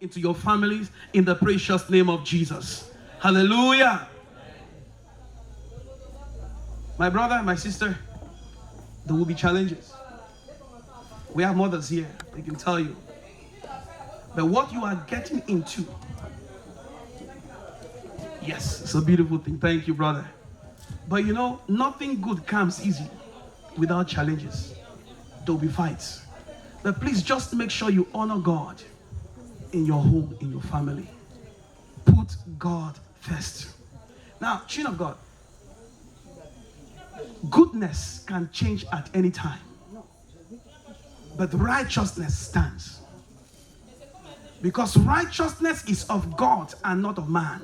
into your families in the precious name of Jesus. Hallelujah. My brother, my sister, there will be challenges. We have mothers here, they can tell you. But what you are getting into, yes, it's a beautiful thing. Thank you, brother. But you know, nothing good comes easy without challenges. There'll be fights. But please just make sure you honor God in your home, in your family. Put God first. Now, children of God, goodness can change at any time, but righteousness stands. Because righteousness is of God and not of man.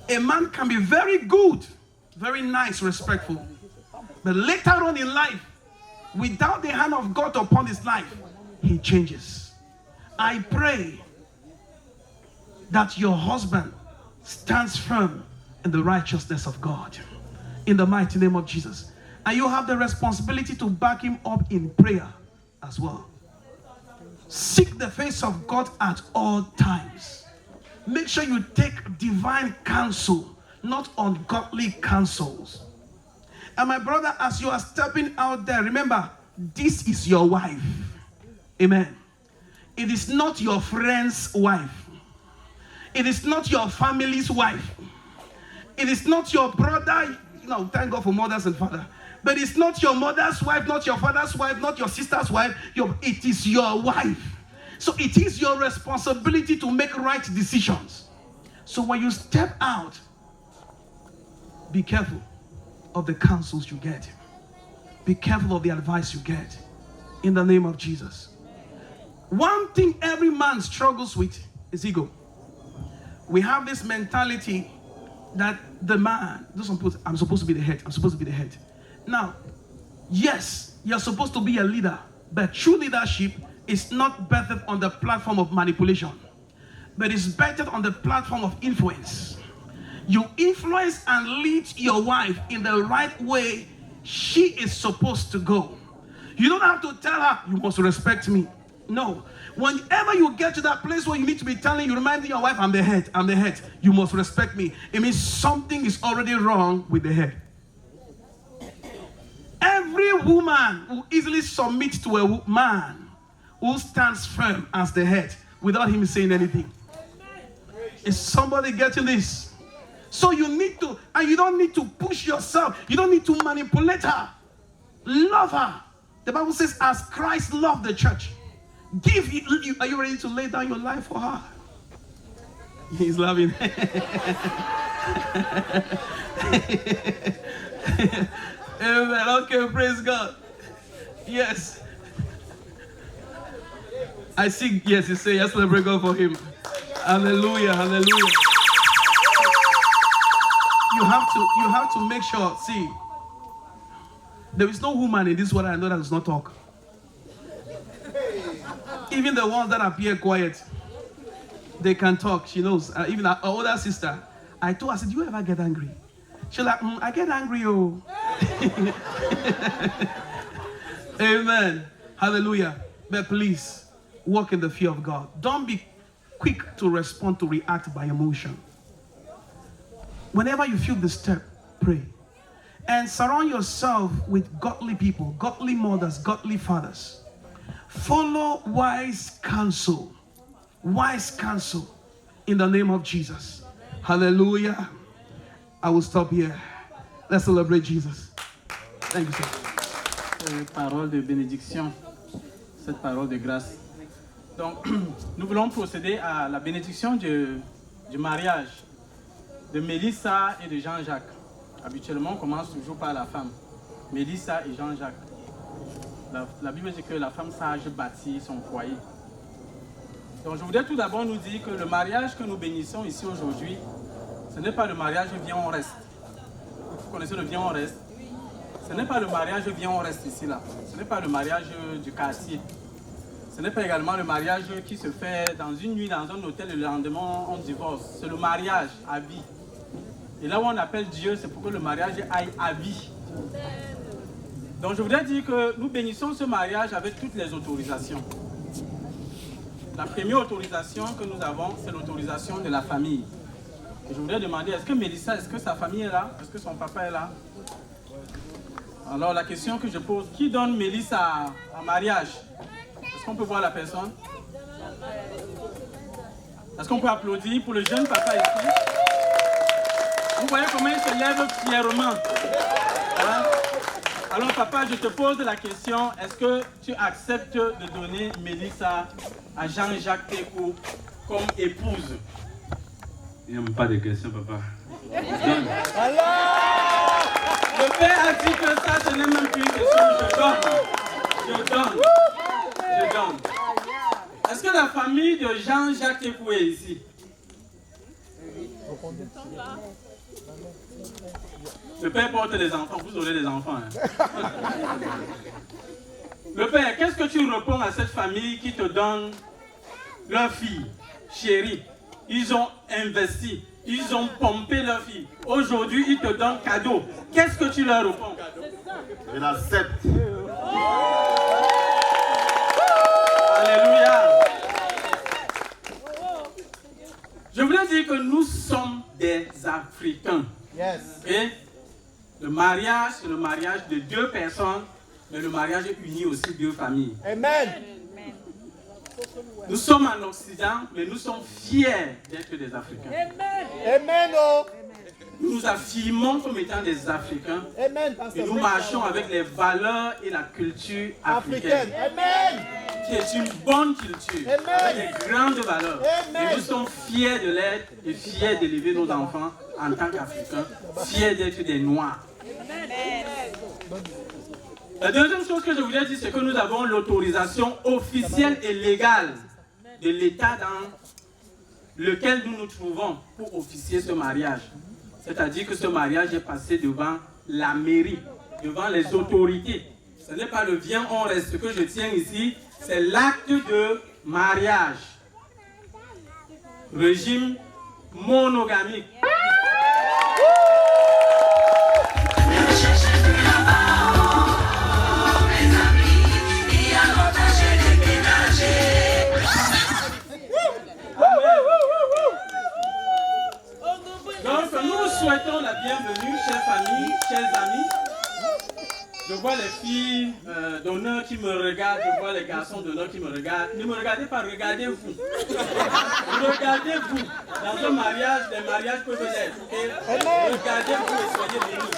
A man can be very good, very nice, respectful, but later on in life, without the hand of God upon his life, he changes. I pray that your husband stands firm in the righteousness of God, in the mighty name of Jesus. And you have the responsibility to back him up in prayer as well. Seek the face of God at all times. Make sure you take divine counsel, not ungodly counsels. And my brother, as you are stepping out there, remember, this is your wife. Amen. It is not your friend's wife. It is not your family's wife. It is not your brother. You know, thank God for mothers and fathers. But it's not your mother's wife, not your father's wife, not your sister's wife. It is your wife. So it is your responsibility to make right decisions. So when you step out, be careful of the counsels you get. Be careful of the advice you get. In the name of Jesus. One thing every man struggles with is ego. We have this mentality that the man, I'm supposed to be the head. I'm supposed to be the head. Now, yes, you're supposed to be a leader, but true leadership is not bettered on the platform of manipulation, but it's bettered on the platform of influence. You influence and lead your wife in the right way she is supposed to go. You don't have to tell her, you must respect me. No. Whenever you get to that place where you need to be you reminding your wife, I'm the head, you must respect me. It means something is already wrong with the head. Every woman will easily submit to a man who stands firm as the head without him saying anything. Is somebody getting this? So you need to, and you don't need to push yourself. You don't need to manipulate her. Love her. The Bible says, as Christ loved the church, are you ready to lay down your life for her? He's laughing. Amen. Okay, praise God. Yes. I see, yes, you say, yes, let's God for him. Hallelujah, hallelujah. You have to make sure, see, there is no woman in this world I know that does not talk. Even the ones that appear quiet, they can talk. She knows. Even our older sister, I told her, I said, do you ever get angry? She's like, I get angry, oh. Amen. Hallelujah. But please, walk in the fear of God. Don't be quick to respond, to react by emotion. Whenever you feel disturbed, pray. And surround yourself with godly people, godly mothers, godly fathers. Follow wise counsel in the name of Jesus. Hallelujah. I will stop here. Let's celebrate Jesus. Thank you, sir. Parole de bénédiction, cette parole de grâce. Donc, nous voulons procéder à la bénédiction du mariage de Mélissa et de Jean-Jacques. Habituellement, on commence toujours par la femme. Mélissa et Jean-Jacques. La Bible dit que la femme sage bâtit son foyer. Donc je voudrais tout d'abord nous dire que le mariage que nous bénissons ici aujourd'hui, ce n'est pas le mariage viens on reste. Vous connaissez le viens on reste? Ce n'est pas le mariage viens on reste ici là. Ce n'est pas le mariage du quartier. Ce n'est pas également le mariage qui se fait dans une nuit dans un hôtel et le lendemain on divorce. C'est le mariage à vie. Et là où on appelle Dieu, c'est pour que le mariage aille à vie. Donc je voudrais dire que nous bénissons ce mariage avec toutes les autorisations. La première autorisation que nous avons, c'est l'autorisation de la famille. Et je voudrais demander, est-ce que Mélissa, est-ce que sa famille est là? Est-ce que son papa est là? Alors la question que je pose, qui donne Mélissa en mariage? Est-ce qu'on peut voir la personne? Est-ce qu'on peut applaudir pour le jeune papa ici? Vous voyez comment il se lève fièrement. Hein? Alors papa, je te pose la question, est-ce que tu acceptes de donner Mélissa à Jean-Jacques Tekou comme épouse? Il n'y a pas de question, papa. Donne. Le père a dit que ça, ce n'est même plus une question, je donne. Est-ce que la famille de Jean-Jacques Tekou est ici? Le père porte des enfants, vous aurez des enfants. Hein. Le père, qu'est-ce que tu réponds à cette famille qui te donne leur fille, chérie? Ils ont investi, ils ont pompé leur fille. Aujourd'hui, ils te donnent cadeau. Qu'est-ce que tu leur réponds? Je l'accepte. Alléluia. Je voulais dire que nous sommes des Africains. Yes. Et le mariage, c'est le mariage de deux personnes, mais le mariage unit aussi deux familles. Amen. Nous sommes en Occident, mais nous sommes fiers d'être des Africains. Amen. Oh. Nous nous affirmons comme étant des Africains Amen. et nous marchons avec les valeurs et la culture africaine, Amen. qui est une bonne culture, Amen. avec des grandes valeurs. Amen. Et nous sommes fiers de l'être et fiers d'élever nos enfants en tant qu'Africains, fiers d'être des Noirs. La deuxième chose que je voulais dire, c'est que nous avons l'autorisation officielle et légale de l'État dans lequel nous nous trouvons pour officier ce mariage. C'est-à-dire que ce mariage est passé devant la mairie, devant les autorités. Ce n'est pas le viens, on reste. Ce que je tiens ici, c'est l'acte de mariage. Régime monogamique. Donc nous souhaitons la bienvenue, chères familles, chers amis. Je vois les filles d'honneur qui me regardent, je vois les garçons d'honneur qui me regardent. Ne me regardez pas, regardez-vous. Regardez-vous. Dans un mariage, les mariages peuvent être. Regardez-vous et soyez bénis.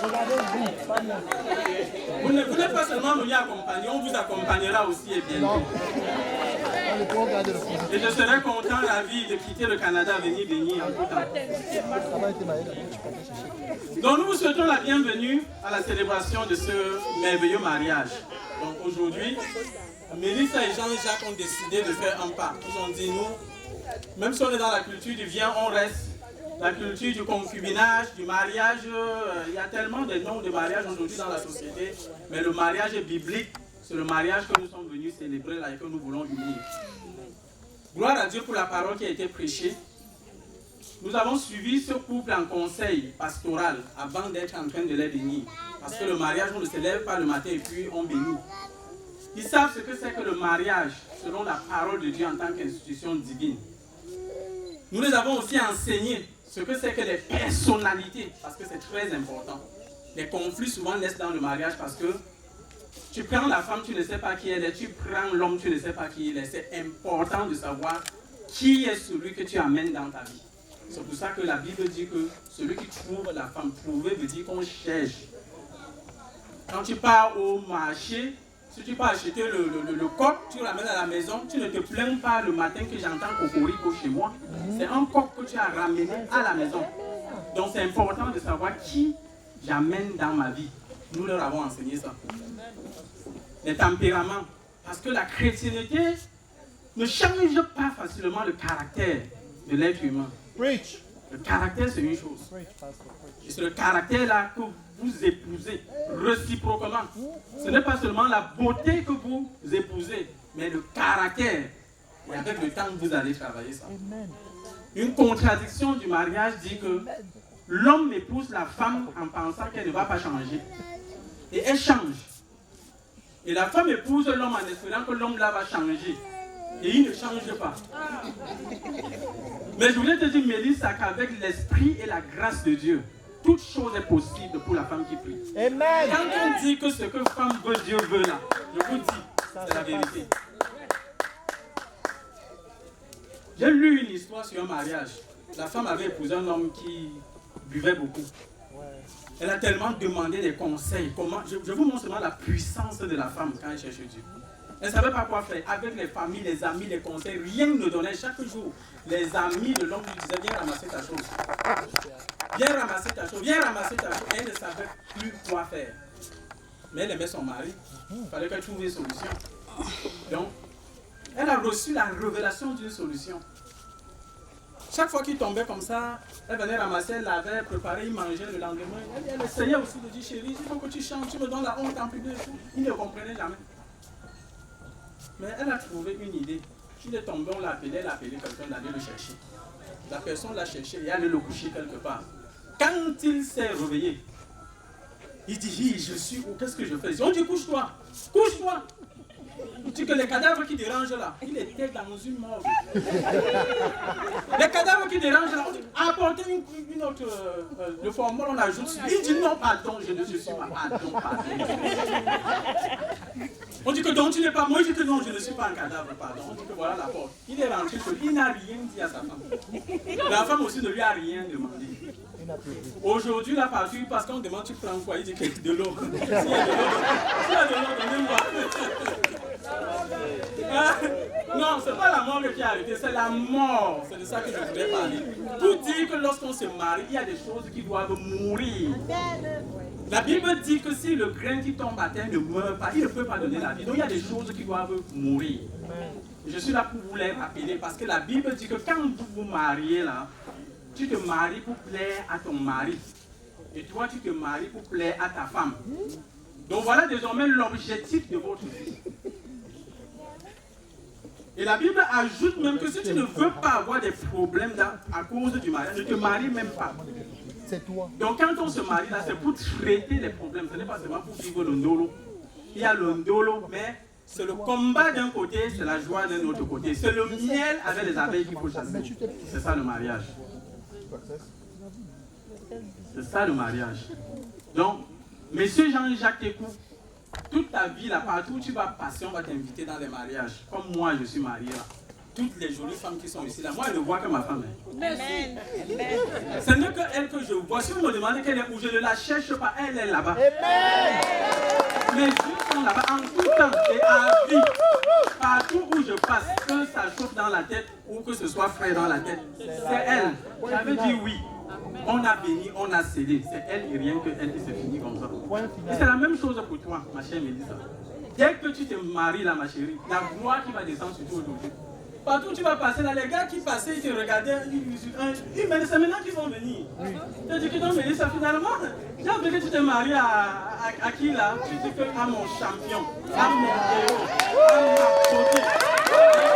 Vous n'êtes pas seulement venus accompagner, on vous accompagnera aussi et bientôt. Et je serais content, ravi de quitter le Canada, venir bénir en tout temps. Donc nous vous souhaitons la bienvenue à la célébration de ce merveilleux mariage. Donc aujourd'hui, Mélissa et Jean-Jacques ont décidé de faire un pas. Ils ont dit nous, même si on est dans la culture du viens, on reste. La culture du concubinage, du mariage, il y a tellement de noms de mariage aujourd'hui dans la société. Mais le mariage est biblique. C'est le mariage que nous sommes venus célébrer là et que nous voulons unir. Gloire à Dieu pour la parole qui a été prêchée. Nous avons suivi ce couple en conseil pastoral avant d'être en train de les bénir. Parce que le mariage, on ne se lève pas le matin et puis on bénit. Ils savent ce que c'est que le mariage selon la parole de Dieu en tant qu'institution divine. Nous les avons aussi enseigné ce que c'est que les personnalités, parce que c'est très important. Les conflits souvent naissent dans le mariage parce que tu prends la femme, tu ne sais pas qui elle est, tu prends l'homme, tu ne sais pas qui il est. C'est important de savoir qui est celui que tu amènes dans ta vie. C'est pour ça que la Bible dit que celui qui trouve la femme, trouver veut dire qu'on cherche. Quand tu pars au marché, si tu pars acheter le coq, tu le ramènes à la maison, tu ne te plains pas le matin que j'entends cocorico chez moi. C'est un coq que tu as ramené à la maison. Donc c'est important de savoir qui j'amène dans ma vie. Nous leur avons enseigné ça. Les tempéraments. Parce que la chrétienté ne change pas facilement le caractère de l'être humain. Preach. Le caractère, c'est une chose. Et c'est le caractère-là que vous épousez réciproquement. Ce n'est pas seulement la beauté que vous épousez, mais le caractère. Et avec le temps, vous allez travailler ça. Une contradiction du mariage dit que l'homme épouse la femme en pensant qu'elle ne va pas changer. Et elle change. Et la femme épouse l'homme en espérant que l'homme là va changer. Et il ne change pas. Mais je voulais te dire, Mélissa, qu'avec l'esprit et la grâce de Dieu, toute chose est possible pour la femme qui prie. Amen. Quand on dit que ce que femme veut, Dieu veut là, je vous dis, c'est la vérité. J'ai lu une histoire sur un mariage. La femme avait épousé un homme qui buvait beaucoup. Elle a tellement demandé des conseils. Comment, je vous montre seulement la puissance de la femme quand elle cherche Dieu. Elle ne savait pas quoi faire. Avec les familles, les amis, les conseils, rien ne donnait. Chaque jour, les amis de l'homme lui disaient, viens ramasser ta chose. Viens ramasser ta chose, viens ramasser ta chose. Et elle ne savait plus quoi faire. Mais elle aimait son mari. Il fallait qu'elle trouve une solution. Donc, elle a reçu la révélation d'une solution. Chaque fois qu'il tombait comme ça, elle venait ramasser, elle l'avait préparé, il mangeait le lendemain. Elle essayait aussi de dire, chérie, il faut que tu changes, tu me donnes la honte en public. Il ne comprenait jamais. Mais elle a trouvé une idée. Il est tombé, on l'a appelé, elle a appelé quelqu'un d'aller le chercher. La personne l'a cherché et allait le coucher quelque part. Quand il s'est réveillé, il dit, je suis où, qu'est-ce que je fais? On dit, couche-toi, couche-toi. Il dit que les cadavres qui dérangent là, il était dans une morgue. Les cadavres qui dérangent là, on dit, apportez une autre, le formol, on ajoute. Il dit, non, pardon, je ne suis pas, pardon. On dit que donc tu n'es pas, moi je dis que non, je ne suis pas un cadavre, pardon. On dit que voilà la porte. Il est rentré chez lui, il n'a rien dit à sa femme. La femme aussi ne lui a rien demandé. Aujourd'hui, là, partout, parce qu'on demande, tu prends quoi? Il dit que de l'eau. S'il y a de l'eau, donnez-moi. Non, ce n'est pas la mort qui est arrêtée, c'est la mort. C'est de ça que je voulais parler. Pour dire que lorsqu'on se marie, il y a des choses qui doivent mourir. La Bible dit que si le grain qui tombe à terre ne meurt pas, il ne peut pas donner la vie. Donc il y a des choses qui doivent mourir. Je suis là pour vous les rappeler parce que la Bible dit que quand vous vous mariez là, tu te maries pour plaire à ton mari. Et toi, tu te maries pour plaire à ta femme. Donc voilà désormais l'objectif de votre vie. Et la Bible ajoute même que si tu ne veux pas avoir des problèmes à cause du mariage, ne te marie même pas. C'est toi. Donc quand on se marie là, c'est pour traiter les problèmes. Ce n'est pas seulement pour vivre le ndolo. Il y a le ndolo, mais c'est le combat d'un côté, c'est la joie d'un autre côté. C'est le miel avec les abeilles qu'il faut chasser. C'est ça le mariage. C'est ça le mariage. Donc, Monsieur Jean-Jacques Técou, toute ta vie là, partout où tu vas passer, on va t'inviter dans les mariages. Comme moi, je suis marié là. Toutes les jolies femmes qui sont ici là, moi je ne vois que ma femme. Amen. Ce n'est que elle que je vois. Si vous me demandez qu'elle est où, je ne la cherche pas, elle est là-bas. Mes yeux sont là-bas en tout temps et à vie. Partout où je passe, que ça chauffe dans la tête ou que ce soit frais dans la tête, c'est elle. J'avais dit oui. On a béni, on a scellé. C'est elle et rien que elle qui se finit comme ça. Et c'est la même chose pour toi, ma chère Mélissa. Dès que tu te maries là, ma chérie, la gloire qui va descendre sur toi aujourd'hui. Partout où tu vas passer là, les gars qui passaient, ils te regardaient, mais c'est maintenant qu'ils vont venir. Tu dis que non, Mélissa, finalement, j'ai envie que tu te maries à qui là? Tu dis que à mon champion, à mon héros, à ma beauté.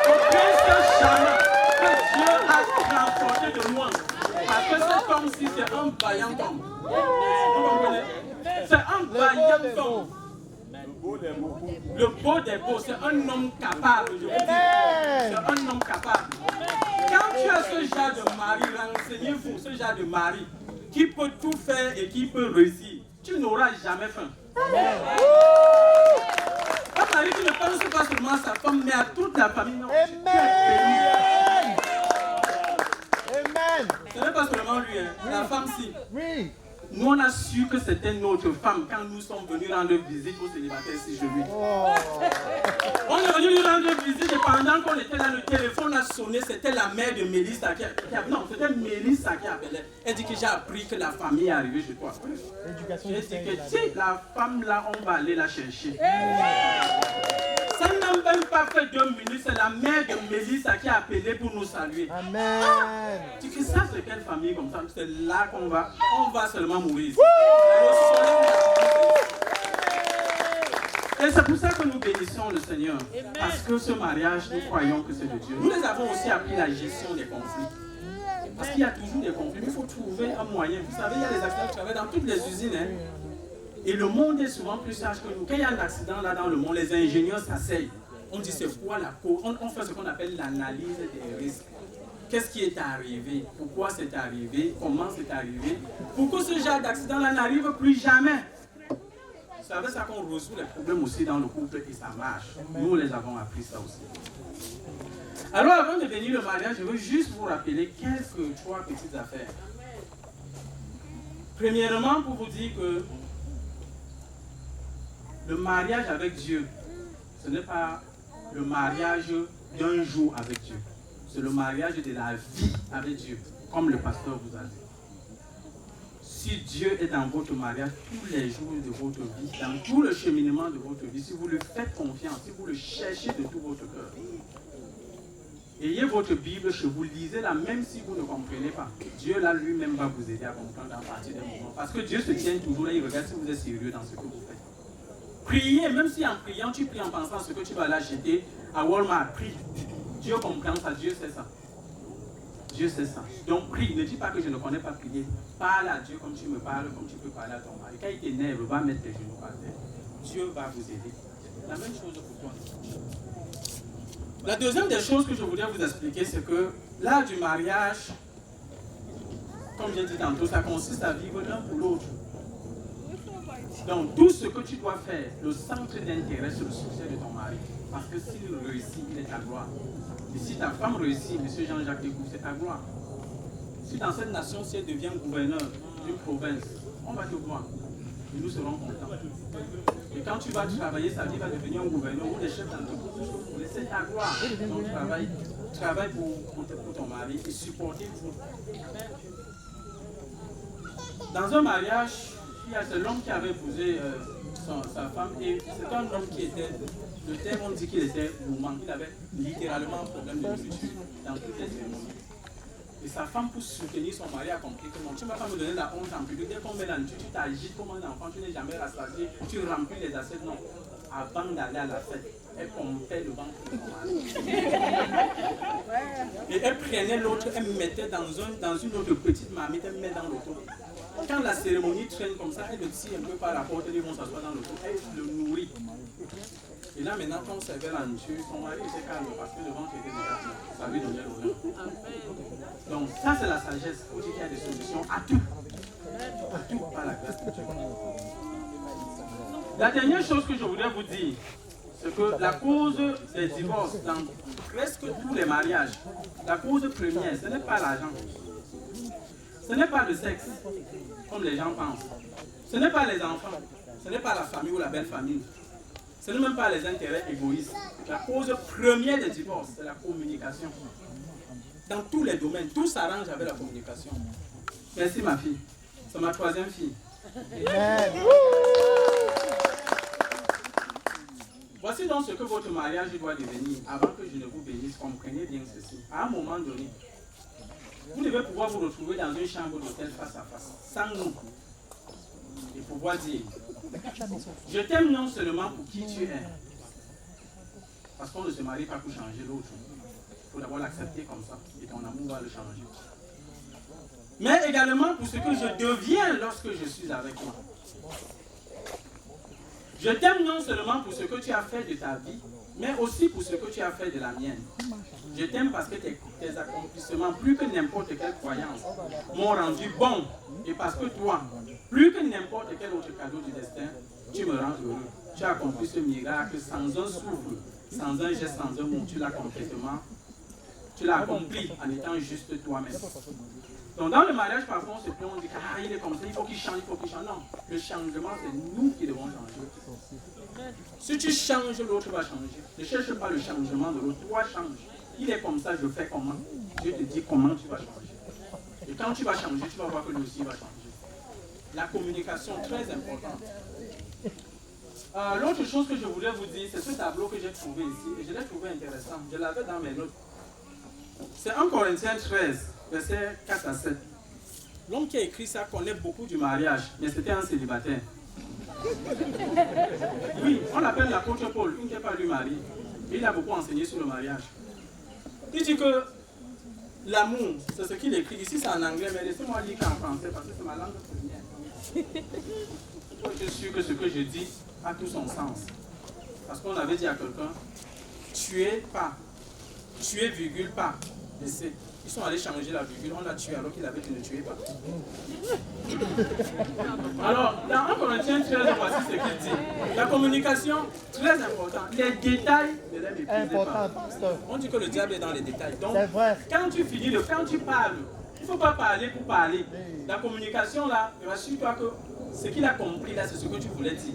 Au prince charmant que Dieu a transporté de moi. Parce que c'est comme si c'est un vaillant homme. Vous comprenez? C'est un vaillant homme. Le beau des beaux, c'est un homme capable, je vous dis. C'est un homme capable. Quand tu as ce genre de mari, renseignez-vous, ce genre de mari qui peut tout faire et qui peut réussir, tu n'auras jamais faim. Un mari qui ne pense pas seulement à sa femme, mais à toute la famille. Non, Amen. ce n'est pas seulement lui, hein. La femme si. Oui. Nous on a su que c'était notre femme quand nous sommes venus rendre visite aux célibataires ici chez lui. On est venu lui rendre visite et pendant qu'on était là, le téléphone a sonné, c'était la mère de Mélissa qui non, c'était Mélissa qui appelait. Elle dit que j'ai appris que la famille est arrivée chez toi. J'ai dit que si la femme là, on va aller la chercher. Ça n'a même pas fait 2 minutes, c'est la mère de Mélissa qui a appelé pour nous saluer. Amen. Tu sais ça, c'est quelle famille comme ça? C'est là qu'on va, on va seulement mourir. Et c'est pour ça que nous bénissons le Seigneur. Parce que ce mariage, nous croyons que c'est de Dieu. Nous les avons aussi appris la gestion des conflits. Parce qu'il y a toujours des conflits, mais il faut trouver un moyen. Vous savez, il y a des accidents qui travaillent dans toutes les usines. Hein? Et le monde est souvent plus sage que nous. Quand il y a un accident là dans le monde, les ingénieurs s'asseyent. On dit c'est quoi la cause. On fait ce qu'on appelle l'analyse des risques. Qu'est-ce qui est arrivé? Pourquoi c'est arrivé? Comment c'est arrivé? Pour que ce genre d'accident n'arrive plus jamais. C'est avec ça qu'on résout les problèmes aussi dans le couple et ça marche. Nous les avons appris ça aussi. Alors avant de venir le mariage, je veux juste vous rappeler quelques 3 petites affaires. Premièrement, pour vous dire que le mariage avec Dieu, ce n'est pas le mariage d'un jour avec Dieu. C'est le mariage de la vie avec Dieu, comme le pasteur vous a dit. Si Dieu est dans votre mariage tous les jours de votre vie, dans tout le cheminement de votre vie, si vous lui faites confiance, si vous le cherchez de tout votre cœur, ayez votre Bible chez vous, lisez-la même si vous ne comprenez pas. Dieu là lui-même va vous aider à comprendre à partir d'un moment. Parce que Dieu se tient toujours là, il regarde si vous êtes sérieux dans ce que vous faites. Priez, même si en priant, tu pries en pensant à ce que tu vas l'acheter à Walmart, prie. Dieu comprend ça, Dieu sait ça. Dieu sait ça. Donc prie, ne dis pas que je ne connais pas prier. Parle à Dieu comme tu me parles, comme tu peux parler à ton mari. Quand il t'énerve, va mettre tes genoux par terre. Dieu va vous aider. La même chose pour toi. La deuxième des choses que je voudrais vous expliquer, c'est que l'art du mariage, comme j'ai dit tantôt, ça consiste à vivre l'un pour l'autre. Donc tout ce que tu dois faire, le centre d'intérêt, c'est le succès de ton mari. Parce que s'il réussit, il est ta gloire. Et si ta femme réussit, M. Jean-Jacques Descoux, c'est ta gloire. Si dans cette nation, si elle devient gouverneur d'une province, on va te voir. Et nous serons contents. Et quand tu vas travailler, sa vie va devenir un gouverneur ou des chefs d'entreprise, c'est ta gloire. Donc travaille pour ton mari et supportez-vous. Dans un mariage, il y a ce l'homme qui avait épousé sa femme et c'est un homme qui était, le terme on dit qu'il était gourmand, il avait littéralement un problème de nourriture dans toutes les cérémonies. Et sa femme, pour soutenir son mari, a compris que non, tu ne vas pas me donner la honte en public. Dès qu'on met la nourriture, tu t'agites comme un enfant, tu n'es jamais rassasié, tu remplis les assiettes. Non, avant d'aller à la fête, elle pompait le ventre de son mari. Et elle prenait l'autre, elle mettait dans une autre petite marmite, elle met dans l'auto. Quand la cérémonie traîne comme ça, elle le tire un peu par la porte, ils vont s'asseoir dans l'auto, elle le nourrit. Et là maintenant, quand on servait la nourriture, son mari était calme parce que le ventre était déjà plein. Ça lui donnait l'honneur. Donc ça c'est la sagesse, il faut dire qu'il y a des solutions à tout. À tout par la grâce de Dieu. La dernière chose que je voudrais vous dire, c'est que la cause des divorces dans presque tous les mariages, la cause première, ce n'est pas l'argent. Ce n'est pas le sexe, comme les gens pensent. Ce n'est pas les enfants. Ce n'est pas la famille ou la belle famille. Ce n'est même pas les intérêts égoïstes. La cause première des divorces, c'est la communication. Dans tous les domaines, tout s'arrange avec la communication. Merci ma fille. C'est ma 3e fille. Amen. Voici donc ce que votre mariage doit devenir. Avant que je ne vous bénisse, comprenez bien ceci. À un moment donné, vous devez pouvoir vous retrouver dans une chambre d'hôtel face à face, sans nous, et pouvoir dire, je t'aime non seulement pour qui tu es, parce qu'on ne se marie pas pour changer l'autre. Il faut d'abord l'accepter comme ça, et ton amour va le changer. Mais également pour ce que je deviens lorsque je suis avec toi. Je t'aime non seulement pour ce que tu as fait de ta vie, mais aussi pour ce que tu as fait de la mienne. Je t'aime parce que tes accomplissements, plus que n'importe quelle croyance, m'ont rendu bon. Et parce que toi, plus que n'importe quel autre cadeau du destin, tu me rends heureux. Tu as accompli ce miracle sans un souffle, sans un geste, sans un mot. Tu l'as complètement. Tu l'as accompli en étant juste toi-même. Donc dans le mariage, parfois, on se plaint, on dit ah, il est comme ça, il faut qu'il change, il faut qu'il change. Non, le changement, c'est nous qui devons changer. Si tu changes, l'autre va changer. Ne cherche pas le changement de l'autre, toi change. Il est comme ça, je fais comment? Dieu te dit comment tu vas changer. Et quand tu vas changer, tu vas voir que lui aussi va changer. La communication, très importante. L'autre chose que je voulais vous dire, c'est ce tableau que j'ai trouvé ici, et je l'ai trouvé intéressant. Je l'avais dans mes notes. C'est 1 Corinthiens 13, versets 4 à 7. L'homme qui a écrit ça connaît beaucoup du mariage, mais c'était un célibataire. Oui, on l'appelle l'apôtre Paul, il n'était pas lui marié. Il a beaucoup enseigné sur le mariage. Il dit que l'amour, c'est ce qu'il écrit. Ici c'est en anglais, mais laissez-moi lire en français parce que c'est ma langue première. Je suis sûr que ce que je dis a tout son sens. Parce qu'on avait dit à quelqu'un, tuez pas. Tuez, virgule, pas. Laissez. Ils sont allés changer la virgule, on l'a tué alors qu'il avait dit ne tuez pas. Alors, dans 1 Corinthiens 13, voici ce qu'il dit. La communication, très importante. Les détails ne les méprisez Important, pas. pasteur. On dit que le diable est dans les détails. Donc, C'est vrai. quand tu finis, quand tu parles, il ne faut pas parler pour parler. La communication, là, rassure-toi que ce qu'il a compris, là, c'est ce que tu voulais dire.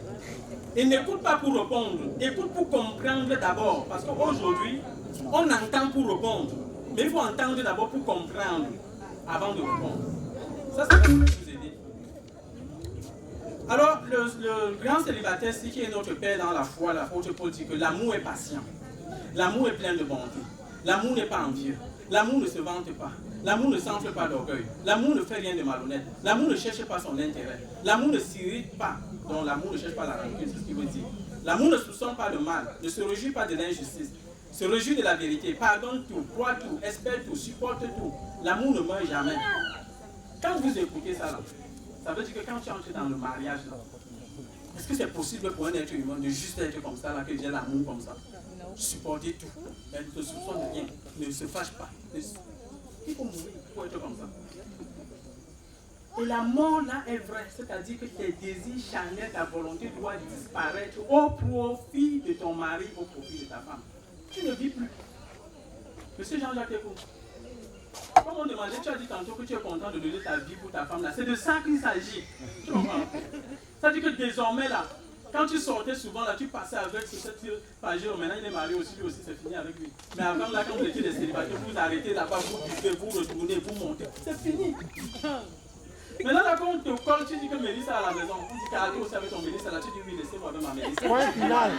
Et n'écoute pas pour répondre, écoute pour comprendre d'abord. Parce qu'aujourd'hui, on entend pour répondre. Mais il faut entendre d'abord pour comprendre avant de répondre. Ça, ça va vous aider. Alors, le grand célibataire, c'est qui est notre père dans la foi, l'apôtre Paul dit que l'amour est patient. L'amour est plein de bonté. L'amour n'est pas envieux. L'amour ne se vante pas. L'amour ne s'enfle pas d'orgueil. L'amour ne fait rien de malhonnête. L'amour ne cherche pas son intérêt. L'amour ne s'irrite pas. Donc l'amour ne cherche pas la rancune, c'est ce qu'il veut dire. L'amour ne soupçonne pas le mal, ne se réjouit pas de l'injustice, se réjouit de la vérité, pardonne tout, croit tout, espère tout, supporte tout. L'amour ne meurt jamais. Quand vous écoutez ça, là, ça veut dire que quand tu entres dans le mariage, là, est-ce que c'est possible pour un être humain de juste être comme ça, là, que j'ai l'amour comme ça? Supporter tout, elle ne se soupçonne rien, ne se fâche pas. Il faut mourir pour être comme ça. Et la mort là est vraie, c'est-à-dire que tes désirs charnels, ta volonté doit disparaître au profit de ton mari, au profit de ta femme. Tu ne vis plus. Monsieur Jean-Jacques Eko, comme on demandait, tu as dit tantôt que tu es content de donner ta vie pour ta femme là. C'est de ça qu'il s'agit. Tu comprends? C'est-à-dire que désormais là, quand tu sortais souvent là, tu passais avec cette pageur, maintenant il est marié aussi, lui aussi c'est fini avec lui. Mais avant là, quand vous étiez des célibataires, vous arrêtez là-bas, vous buvez, vous retournez, vous montez. C'est fini. Maintenant, là, quand on te colle, tu dis que Mélissa est à la maison. On dit qu'Arrête aussi avec ton Mélissa, là, tu dis oui, laissez-moi avec ma Mélissa. Point final.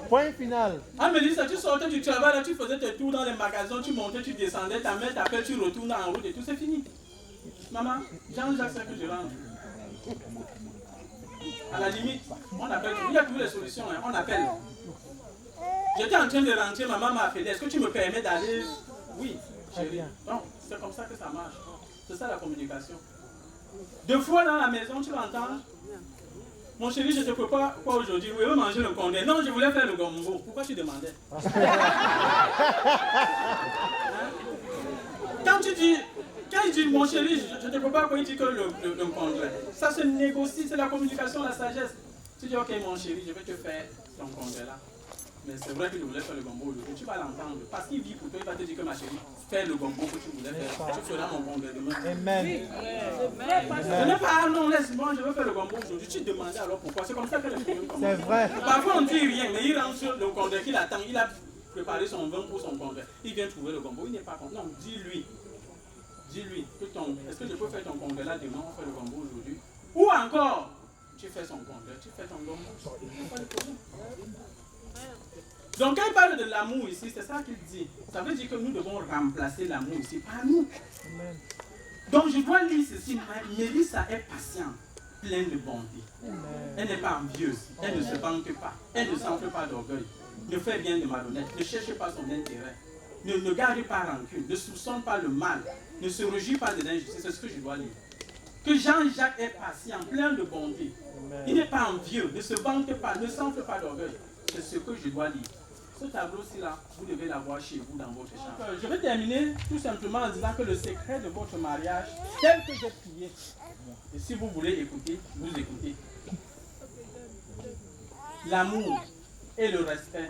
Point final. Ah, Mélissa, tu sortais du travail, là, tu faisais tes tours dans les magasins, tu montais, tu descendais, ta mère t'appelle, tu retournes en route et tout, c'est fini. Maman, Jean-Jacques, c'est que je rentre. À la limite, on appelle, il y a toutes les solutions, hein, on appelle. J'étais en train de rentrer, maman m'a appelé, est-ce que tu me permets d'aller? Oui, chérie. Donc, c'est comme ça que ça marche. C'est ça la communication. Deux fois dans la maison, tu l'entends. Mon chéri, je te prépare quoi aujourd'hui? Vous voulez manger le condé? Non, je voulais faire le gombo. Pourquoi tu demandais? Hein? Quand il dit mon chéri, je te prépare quoi? Il dit que le condé. Ça se négocie, c'est la communication, la sagesse. Tu dis ok mon chéri, je vais te faire ton condé là. Mais c'est vrai que je voulais faire le gombo aujourd'hui. Tu vas l'entendre. Parce qu'il vit pour toi, il va te dire que ma chérie, fais le gombo que tu voulais faire. Tu feras mon gombo demain. Amen. Ce n'est pas, ah non, laisse-moi, je veux faire le gombo aujourd'hui. Tu demandais alors pourquoi. C'est comme ça que les choses commencent. C'est vrai. Parfois on ne dit rien, mais il rentre sur le condé qu'il attend. Il a préparé son vin pour son condé. Il vient trouver le gombo. Il n'est pas content. Non, dis-lui. Dis-lui, est-ce que je peux faire ton condé là demain? On fait le gombo aujourd'hui. Ou encore, tu fais son condé, tu fais ton gombo. Pas de problème. Donc quand il parle de l'amour ici, c'est ça qu'il dit. Ça veut dire que nous devons remplacer l'amour ici par nous. Amen. Donc je dois lire ceci. Mélissa est patiente, pleine de bonté. Amen. Elle n'est pas envieuse, elle ne se vante pas, elle ne s'enfle pas d'orgueil, ne fait rien de malhonnête, ne cherche pas son intérêt, ne garde pas rancune, ne soupçonne pas le mal, ne se réjouit pas de l'injustice. C'est ce que je dois lire. Que Jean-Jacques est patient, plein de bonté. Amen. Il n'est pas envieux, ne se vante pas, ne s'enfle pas d'orgueil. C'est ce que je dois lire. Ce tableau-ci là, vous devez l'avoir chez vous dans votre chambre. Je vais terminer tout simplement en disant que le secret de votre mariage, tel que j'ai prié, et si vous voulez écouter, vous écoutez. L'amour et le respect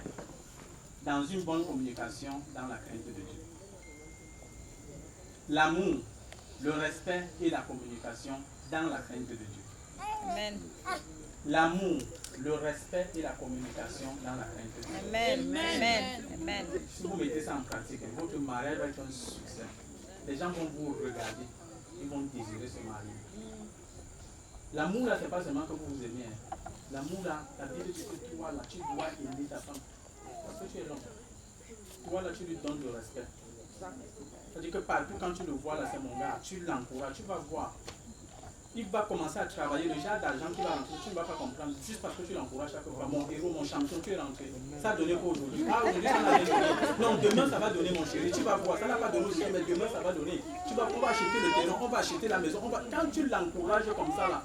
dans une bonne communication dans la crainte de Dieu. L'amour, le respect et la communication dans la crainte de Dieu. Amen. L'amour, le respect et la communication dans la crainte de Dieu. Amen. Amen. Amen. Si vous mettez ça en pratique, votre mariage va être un succès. Les gens vont vous regarder, ils vont désirer se marier. L'amour là, c'est pas seulement que vous vous aimez. Hein. L'amour là, la Bible dit que toi là, tu dois aimer ta femme. Parce que tu es l'homme. Toi là, tu lui donnes le respect. C'est-à-dire que partout quand tu le vois là, c'est mon gars, tu l'encourages, tu vas voir. Il va commencer à travailler, le genre d'argent qu'il va rentrer, tu ne vas pas comprendre, juste parce que tu l'encourages chaque fois. Mon héros, mon champion, tu es rentré. Ça a donné quoi aujourd'hui? Ah, aujourd'hui, ça n'a rien donné. Non, demain, ça va donner, mon chéri. Tu vas voir, ça n'a pas donné aujourd'hui, mais demain, ça va donner. On va acheter le terrain, on va acheter la maison. Quand tu l'encourages comme ça, là,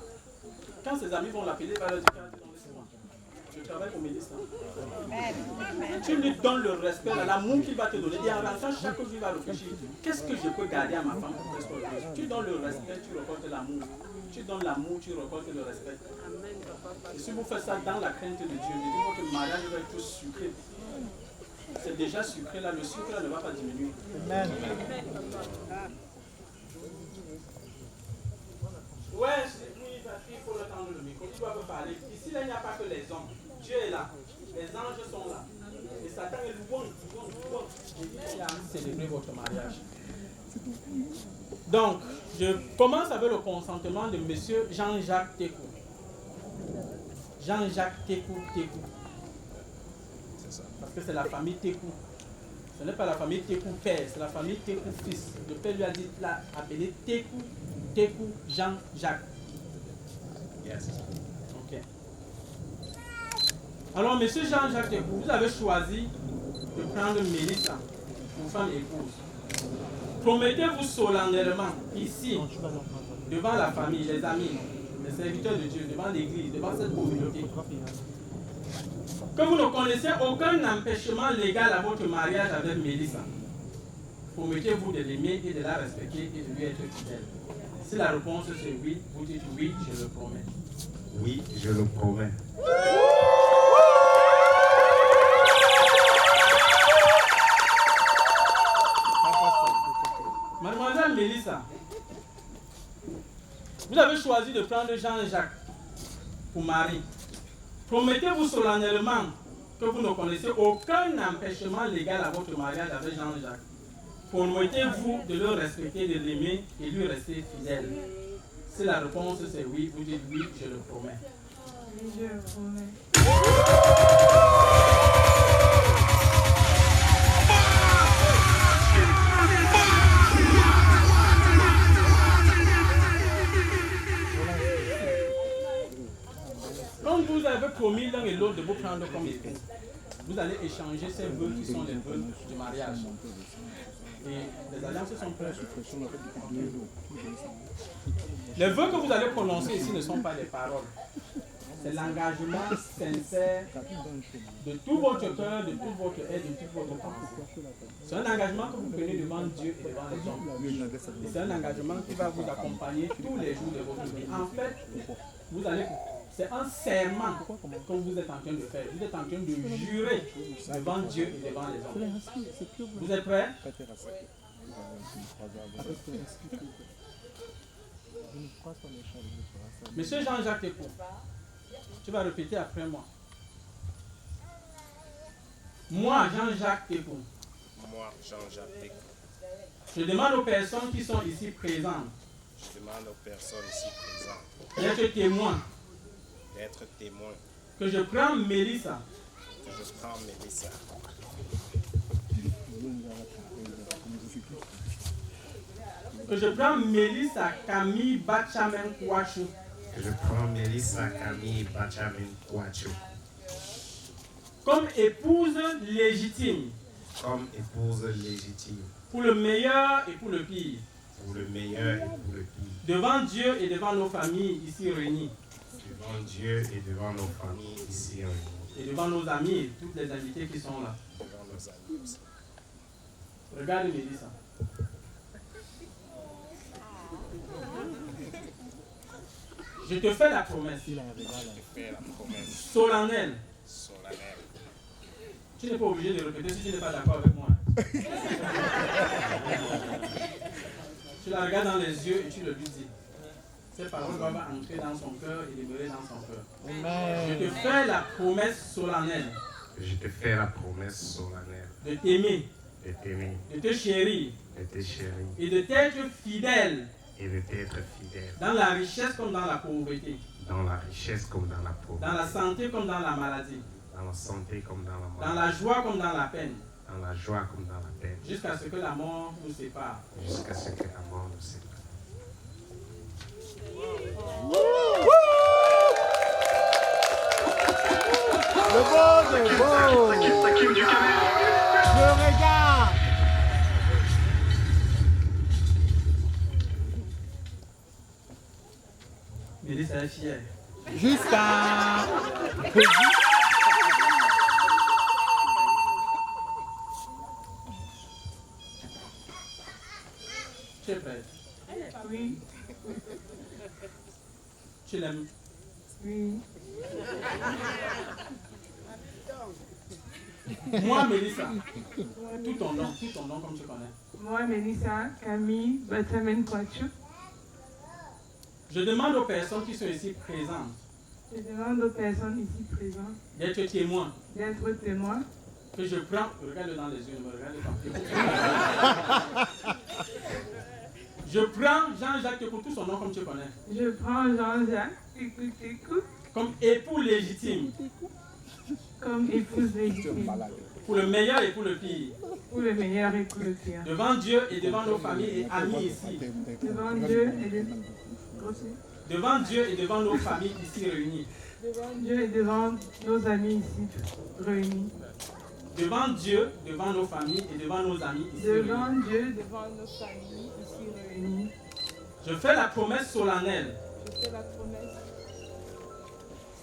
quand ses amis vont l'appeler, il va leur dire, laisse-moi. Je travail pour Mélissa. Amen. Tu lui donnes le respect, l'amour qu'il va te donner. Et en rentrant, chaque jour, il va réfléchir. Qu'est-ce que je peux garder à ma femme pour qu'elle soit heureuse? Tu donnes le respect, tu récoltes l'amour. Tu donnes l'amour, tu récoltes le respect. Et si vous faites ça dans la crainte de Dieu, je dis votre mariage va être sucré. C'est déjà sucré là, le sucre là ne va pas diminuer. Amen. Ouais, oui, il faut le tendre le micro. Tu dois me parler. Ici, là, il n'y a pas que les hommes. Dieu est là. Les anges sont là. Et Satan est loin. Il a célébré votre mariage. Donc, je commence avec le consentement de monsieur Jean-Jacques Tekou. Jean-Jacques Tekou. Parce que c'est la famille Tekou. Ce n'est pas la famille Tekou père, c'est la famille Tekou fils. Le père lui a dit, là, appelé Tekou Jean-Jacques. Yes. Ok. Alors, monsieur Jean-Jacques Tekou, vous avez choisi de prendre Mélissa pour femme épouse. Promettez-vous solennellement, ici, devant la famille, les amis, les serviteurs de Dieu, devant l'église, devant cette communauté, que vous ne connaissez aucun empêchement légal à votre mariage avec Mélissa. Promettez-vous de l'aimer et de la respecter et de lui être fidèle. Si la réponse c'est oui, vous dites oui, je le promets. Oui, je le promets. Mademoiselle Mélissa, vous avez choisi de prendre Jean-Jacques pour mari. Promettez-vous solennellement que vous ne connaissez aucun empêchement légal à votre mariage avec Jean-Jacques. Promettez-vous de le respecter, de l'aimer et lui rester fidèle. Si la réponse c'est oui, vous dites oui, je le promets. Je le promets. Quand vous avez promis l'un et l'autre de vous prendre comme époux, vous allez échanger ces vœux qui sont les vœux du mariage. Et les alliances sont prêtes. Les vœux que vous allez prononcer ici ne sont pas des paroles. C'est l'engagement sincère de tout votre cœur, de toute votre aide, de toute votre pensée. C'est un engagement que vous prenez devant Dieu et devant les hommes. Et c'est un engagement qui va vous accompagner tous les jours de votre vie. En fait, vous allez... C'est un serment que vous êtes en train de faire. Vous êtes en train de jurer devant Dieu et devant les hommes. Vous êtes prêts? Monsieur Jean-Jacques Tekou, tu vas répéter après moi. Moi, Jean-Jacques Tekou. Moi, Jean-Jacques Tekou. Je demande aux personnes qui sont ici présentes. Je demande aux personnes ici présentes D'être témoins. d'être témoins. Que je prends Mélissa. Que je prends Mélissa. Que je prends Mélissa Camille Bachamen Kouachou. Que je prends Mélissa Camille Bachamin Kouachou. Comme épouse légitime. Comme épouse légitime. Pour le meilleur et pour le pire. Pour le meilleur et pour le pire. Devant Dieu et devant nos familles ici réunies. Devant Dieu et devant nos familles ici réunies. Et devant nos amis et toutes les invités qui sont là. Devant nos amis aussi. Regarde Mélissa. Je te fais la promesse. Je fais la promesse Solennelle. solennelle. Tu n'es pas obligé de répéter si tu n'es pas d'accord avec moi. Tu la regardes dans les yeux et tu le lui dis. Ces paroles doivent entrer dans son cœur et demeurer dans son cœur. Je te fais la promesse solennelle. Je te fais la promesse solennelle De t'aimer. de t'aimer, De te chérir. de te chérir Et de t'être fidèle. et de t'être fidèle. Dans la richesse comme dans la pauvreté. Dans la richesse comme dans la pauvreté. Dans la santé comme dans la maladie. Dans la santé comme dans la mort. Dans la joie comme dans la peine. Dans la joie comme dans la peine. Jusqu'à ce que la mort nous sépare. Jusqu'à ce que la mort nous sépare. Le beau, le beau. Je regarde. Mélissa est fière. Jusqu'à... Tu es prête? Oui. Tu l'aimes? Oui. Moi, Mélissa, tout ton nom comme tu connais. Moi, Mélissa Camille Batamen Kwachou. Je demande aux personnes qui sont ici présentes Je demande aux personnes ici présentes d'être témoins. d'être témoins. Que je prends, regarde dans les yeux, ne me regarde pas. Je prends Jean-Jacques pour tout son nom comme tu connais. Je prends Jean-Jacques Tékou Comme époux légitime. comme épouse légitime. Pour le meilleur et pour le pire. Pour le meilleur et pour le pire. Devant Dieu et devant nos familles et amis ici. Devant Dieu et Devant Dieu et devant nos familles ici réunies. devant Dieu et devant nos amis ici réunis. Devant Dieu, devant nos familles et devant nos amis ici Devant réunis. Dieu, devant nos familles ici réunies. Je fais la promesse solennelle Je fais la promesse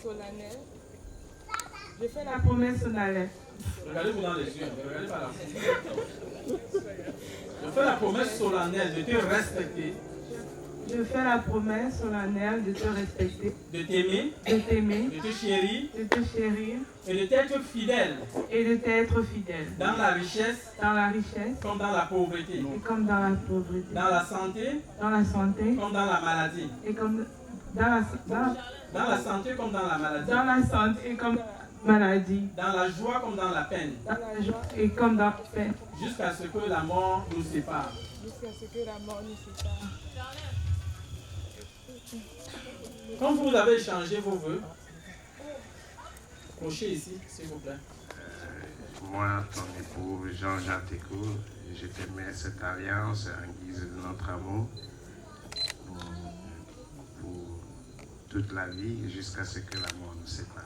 solennelle. Je fais la promesse solennelle. Regardez-vous dans les yeux, ne regardez pas la bouche. Je fais la promesse solennelle de te respecter, Je fais la promesse solennelle de te respecter, de t'aimer, de t'aimer, de te chérir de te chérir et de t'être fidèle et de t'être fidèle. dans la richesse Dans la richesse comme dans la pauvreté, et comme dans la pauvreté. dans la santé Dans la santé comme dans la maladie, et comme dans la santé comme dans la maladie, dans la santé et comme dans la maladie. dans la joie comme dans la peine, Dans la joie et comme dans la paix. jusqu'à ce que la mort nous sépare. Jusqu'à ce que la mort nous sépare. Quand vous avez échangé vos vœux, cochez ici, s'il vous plaît. Moi, ton époux Jean-Jacques Tékou, je te mets cette alliance en guise de notre amour pour toute la vie jusqu'à ce que la mort nous sépare.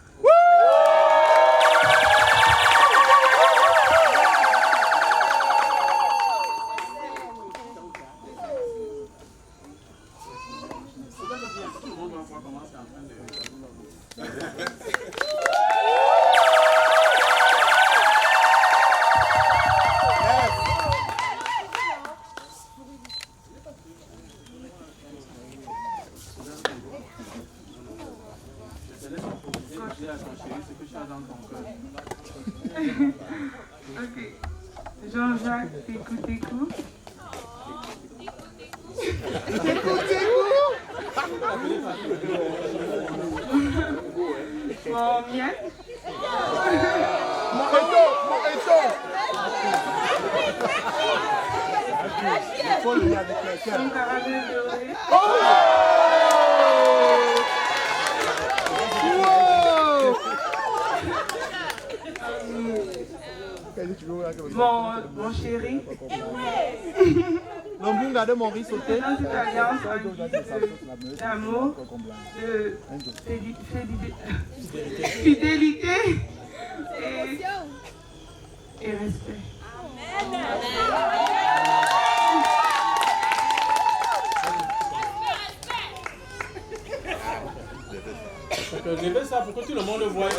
Tout le monde va voir comment c'est en train de... Je te laisse improviser, dis à ton chéri ce que tu as dans ton cœur. Ok. Jean-Jacques Tékou. Mon miel. Mon caramel doré. Mon chéri. L'embunga de Maurice Sauté. Dans cette alliance d'amour, de fidélité et respect. Je vais ça pour que tout le monde voit.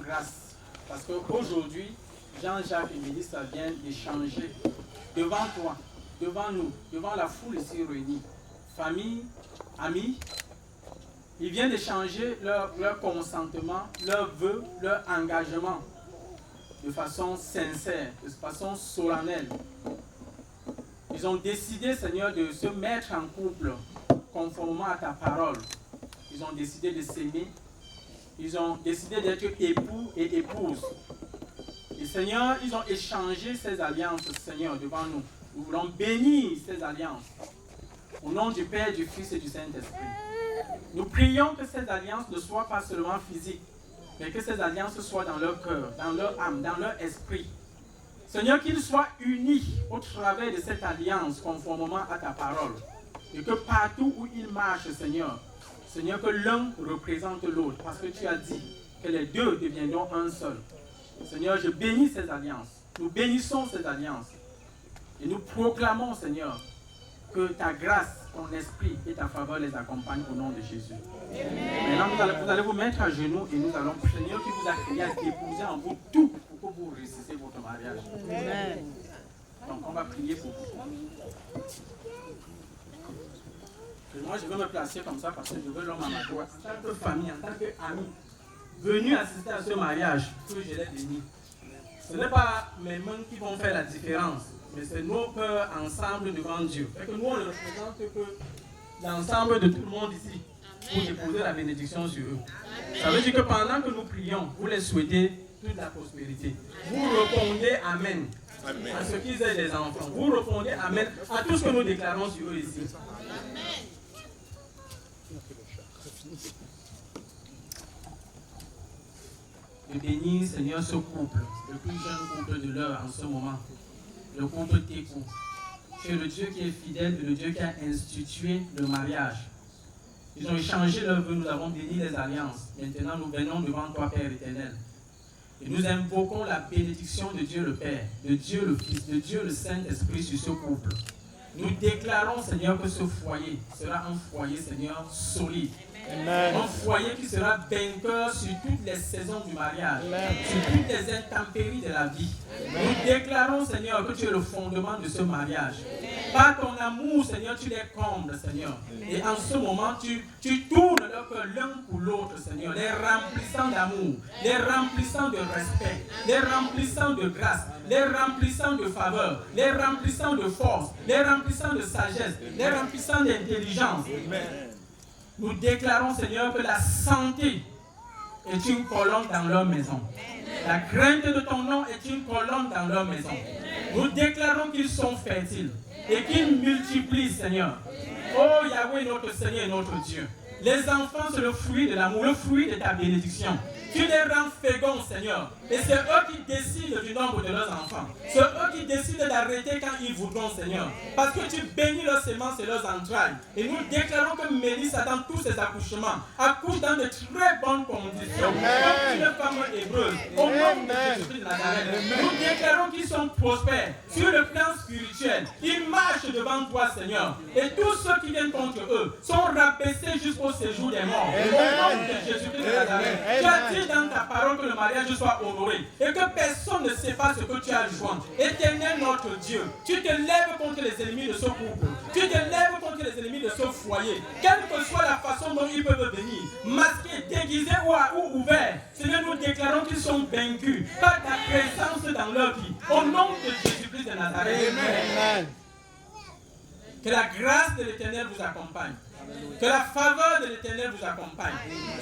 Grâce parce qu'aujourd'hui, Jean-Jacques et Mélissa viennent d'échanger devant toi, devant nous, devant la foule ici réunie, famille, amis. Ils viennent d'échanger leur consentement, leurs vœux, leur engagement de façon sincère, de façon solennelle. Ils ont décidé, Seigneur, de se mettre en couple conformément à ta parole. Ils ont décidé de s'aimer. Ils ont décidé d'être époux et épouses. Et Seigneur, ils ont échangé ces alliances, Seigneur, devant nous. Nous voulons bénir ces alliances. Au nom du Père, du Fils et du Saint-Esprit. Nous prions que ces alliances ne soient pas seulement physiques, mais que ces alliances soient dans leur cœur, dans leur âme, dans leur esprit. Seigneur, qu'ils soient unis au travers de cette alliance conformément à ta parole. Et que partout où ils marchent, Seigneur, que l'un représente l'autre. Parce que tu as dit que les deux deviendront un seul. Seigneur, je bénis ces alliances. Nous bénissons ces alliances. Et nous proclamons, Seigneur, que ta grâce, ton esprit et ta faveur les accompagnent au nom de Jésus. Maintenant, vous allez vous mettre à genoux et nous allons, Seigneur, qui vous a créé à déposer en vous tout pour que vous réussissiez votre mariage. Amen. Donc, on va prier pour vous. Et moi, je vais me placer comme ça parce que je veux l'homme à ma droite. En tant que famille, en tant qu'ami, venu assister à ce mariage, que je l'ai béni. Ce n'est pas mes mains qui vont faire la différence, mais c'est nos cœurs ensemble devant Dieu. Et que nous, on ne représente que l'ensemble de tout le monde ici pour déposer la bénédiction sur eux. Ça veut dire que pendant que nous prions, vous les souhaitez toute la prospérité. Vous répondez Amen. Amen. À ce qu'ils aient des enfants. Vous répondez Amen à tout ce que nous déclarons sur eux ici. Je bénis, Seigneur, ce couple, le plus jeune couple de l'heure en ce moment, le couple Tékou. Tu es le Dieu qui est fidèle et le Dieu qui a institué le mariage. Ils ont échangé leur vœu, nous avons béni les alliances. Maintenant, nous venons devant toi, Père éternel. Et nous invoquons la bénédiction de Dieu le Père, de Dieu le Fils, de Dieu le Saint-Esprit sur ce couple. Nous déclarons, Seigneur, que ce foyer sera un foyer, Seigneur, solide. Amen. Un foyer qui sera vainqueur sur toutes les saisons du mariage, Amen. Sur toutes les intempéries de la vie. Amen. Nous déclarons, Seigneur, que tu es le fondement de ce mariage. Amen. Par ton amour, Seigneur, tu les combles, Seigneur. Amen. Et en ce moment, tu tournes leur cœur l'un pour l'autre, Seigneur, les remplissant d'amour, les remplissant de respect, les remplissant de grâce, les remplissant de faveur, les remplissant de force, les remplissant de sagesse, les remplissant d'intelligence. Amen. Nous déclarons, Seigneur, que la santé est une colonne dans leur maison. La crainte de ton nom est une colonne dans leur maison. Nous déclarons qu'ils sont fertiles et qu'ils multiplient, Seigneur. Oh Yahweh, notre Seigneur et notre Dieu. Les enfants, c'est le fruit de l'amour, le fruit de ta bénédiction. Tu les rends féconds, Seigneur. Et c'est eux qui décident du nombre de leurs enfants. C'est eux qui décident d'arrêter quand ils voudront, Seigneur. Parce que tu bénis leurs semences et leurs entrailles. Et nous déclarons que Mélisse, dans tous ses accouchements, accouche dans de très bonnes conditions. Comme une femme hébreuse. Au nom de Jésus de Nazareth. Nous déclarons qu'ils sont prospères sur le plan spirituel. Ils marchent devant toi, Seigneur. Et tous ceux qui viennent contre eux sont rabaissés jusqu'au séjour des morts. Au nom de Jésus-Christ de Nazareth. Tu as dit dans ta parole que le mariage soit honoré et que personne ne sépare ce que tu as joint. Éternel notre Dieu, tu te lèves contre les ennemis de ce couple. Tu te lèves contre les ennemis de ce foyer. Quelle que soit la façon dont ils peuvent venir, masqués, déguisés ou ouverts, Seigneur, nous déclarons qu'ils sont vaincus par ta présence dans leur vie. Au nom de Jésus-Christ de Nazareth. Amen. Que la grâce de l'Éternel vous accompagne. Que la faveur de l'Éternel vous accompagne.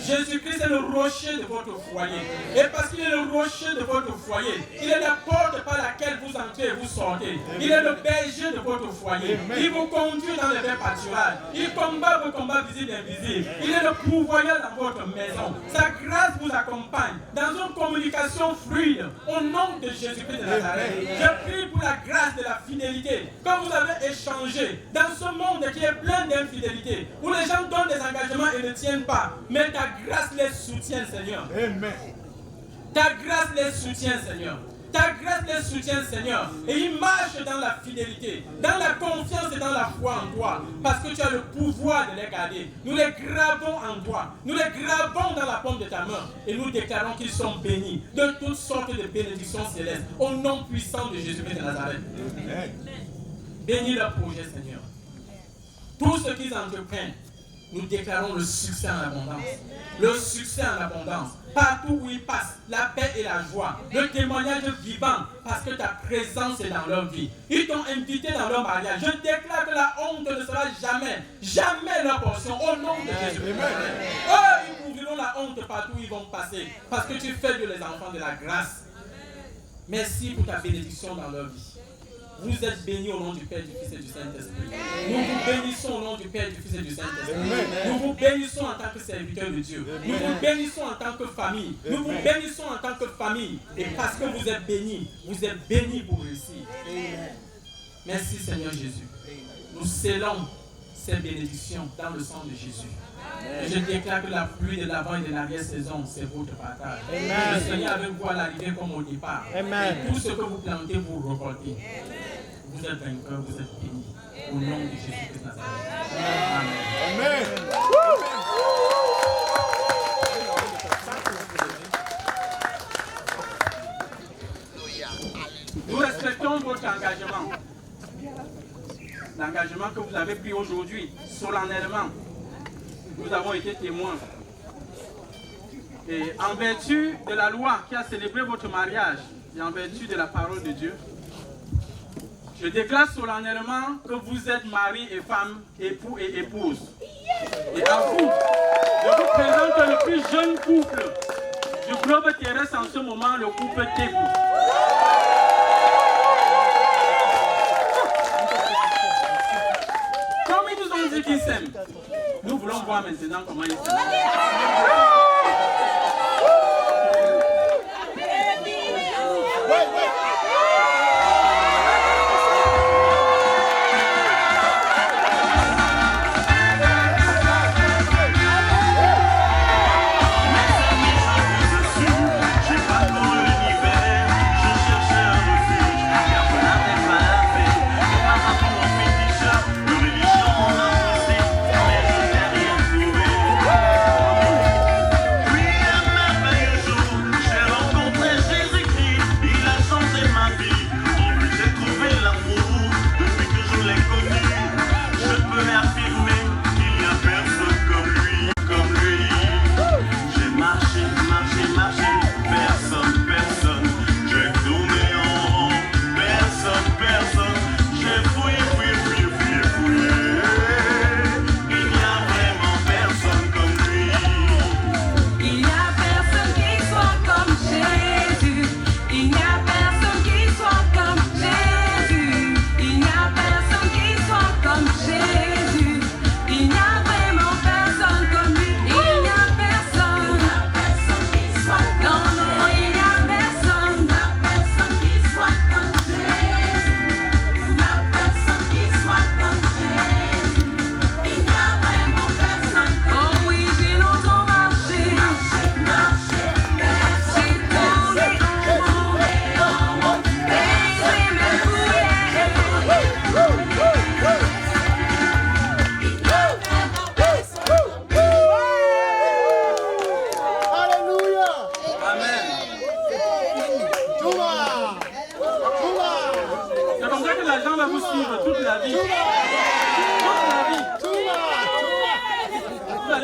Jésus-Christ est le rocher de votre foyer. Et parce qu'il est le rocher de votre foyer, il est la porte par laquelle vous entrez et vous sortez. Il est le berger de votre foyer. Il vous conduit dans les verts pâturages. Il combat vos combats visibles et invisibles. Il est le pourvoyeur dans votre maison. Sa grâce vous accompagne dans une communication fluide. Au nom de Jésus-Christ de Nazareth, je prie pour la grâce de la fidélité. Quand vous avez échangé dans ce monde qui est plein d'infidélité, où les gens donnent des engagements et ne tiennent pas, mais ta grâce les soutient, Seigneur. Amen. Ta grâce les soutient, Seigneur. Ta grâce les soutient, Seigneur. Et ils marchent dans la fidélité, dans la confiance et dans la foi en toi, parce que tu as le pouvoir de les garder. Nous les gravons en toi. Nous les gravons dans la paume de ta main. Et nous déclarons qu'ils sont bénis de toutes sortes de bénédictions célestes. Au nom puissant de Jésus-Christ de Nazareth. Amen. Bénis leur projet, Seigneur. Tout ce qu'ils entreprennent, nous déclarons le succès en abondance. Le succès en abondance. Partout où ils passent, la paix et la joie. Le témoignage vivant, parce que ta présence est dans leur vie. Ils t'ont invité dans leur mariage. Je déclare que la honte ne sera jamais leur portion. Au nom de Jésus. Ils couvriront la honte partout où ils vont passer. Parce que tu fais de les enfants de la grâce. Merci pour ta bénédiction dans leur vie. Vous êtes bénis au nom du Père, du Fils et du Saint-Esprit. Nous vous bénissons au nom du Père, du Fils et du Saint-Esprit. Nous vous bénissons en tant que serviteurs de Dieu. Nous vous bénissons en tant que famille. Nous vous bénissons en tant que famille. Et parce que vous êtes bénis pour réussir. Merci Seigneur Jésus. Nous scellons ces bénédictions dans le sang de Jésus. Et je déclare que la pluie de l'avant et de l'arrière-saison, c'est votre partage. Le Seigneur avec vous à l'arrivée comme au départ. Et tout ce que vous plantez, vous récoltez. Vous êtes vainqueurs, vous êtes bénis. Au nom de Jésus-Christ Nazareth. Amen. Nous respectons votre engagement. L'engagement que vous avez pris aujourd'hui, solennellement. Nous avons été témoins. Et en vertu de la loi qui a célébré votre mariage et en vertu de la parole de Dieu, je déclare solennellement que vous êtes mari et femme, époux et épouse. Et à vous, je vous présente le plus jeune couple du globe terrestre en ce moment, le couple Tekou. Comme ils nous ont dit qu'ils s'aiment, nous voulons voir maintenant comment ils s'aiment.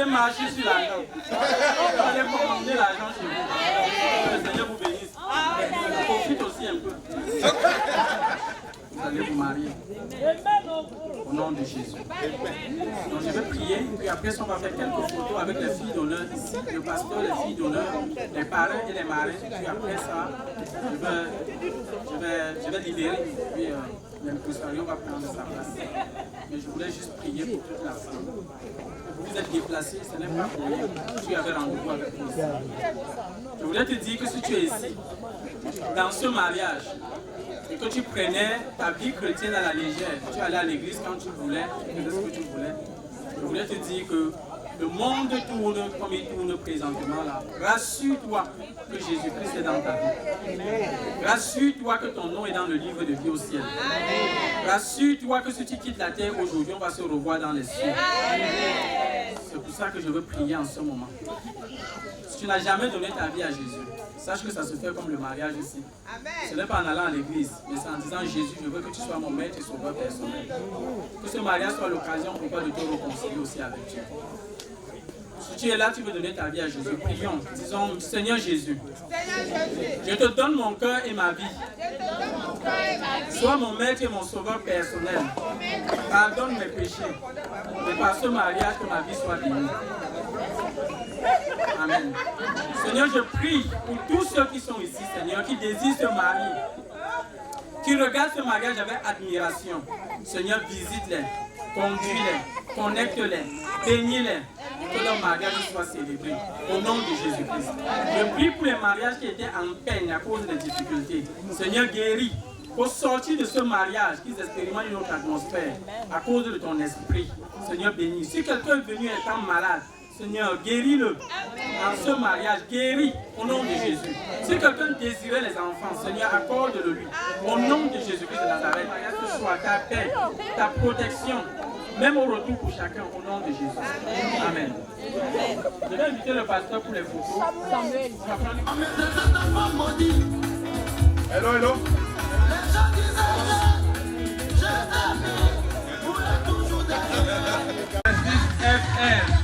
Marcher sur l'argent. Vous allez commander l'argent chez vous. Que le Seigneur vous bénisse. Profite aussi un peu. Vous allez vous marier. Au nom de Jésus. Donc je vais prier. Puis après, on va faire quelques photos avec les filles d'honneur ici. Le pasteur, les filles d'honneur, les parrains et les marraines. Puis après ça, je vais libérer. Puis l'impresario va prendre sa place. Mais je voulais juste prier pour toute la femme. Vous êtes déplacé, ce n'est pas pour rien. Tu avais rendez-vous avec nous ici. Je voulais te dire que si tu es ici, dans ce mariage, et que tu prenais ta vie chrétienne à la légère, tu allais à l'église quand tu voulais, tu faisais ce que tu voulais, je voulais te dire que le monde tourne comme il tourne présentement là. Rassure-toi que Jésus-Christ est dans ta vie. Rassure-toi que ton nom est dans le livre de vie au ciel. Rassure-toi que si tu quittes la terre aujourd'hui, on va se revoir dans les cieux. C'est pour ça que je veux prier en ce moment. Si tu n'as jamais donné ta vie à Jésus, sache que ça se fait comme le mariage ici. Ce n'est pas en allant à l'église, mais c'est en disant Jésus, je veux que tu sois mon maître et sauveur personnel. Que ce mariage soit l'occasion pour toi de te réconcilier aussi avec Dieu. Si tu es là, tu veux donner ta vie à Jésus, prions. Disons, Seigneur Jésus, je te donne mon cœur et ma vie. Sois mon maître et mon sauveur personnel. Pardonne mes péchés. Et par ce mariage, que ma vie soit bénie. Amen. Seigneur, je prie pour tous ceux qui sont ici, Seigneur, qui désirent se marier, qui regardent ce mariage avec admiration. Seigneur, visite-les, conduis-les, connecte-les, bénis-les, que leur mariage soit célébré. Au nom de Jésus-Christ. Je prie pour les mariages qui étaient en peine à cause des difficultés. Seigneur, guéris. Pour sortir de ce mariage, qu'ils expérimentent une autre atmosphère à cause de ton esprit. Seigneur, bénis. Si quelqu'un est venu étant malade, Seigneur, guéris-le. En ce mariage, guéris au nom de Jésus. Si quelqu'un désirait les enfants, Seigneur, accorde-le lui. Au nom de Jésus-Christ de Nazareth, que ce soit ta paix, ta protection, même au retour pour chacun, au nom de Jésus. Amen. Je vais inviter le pasteur pour les photos. Hello, hello. FR.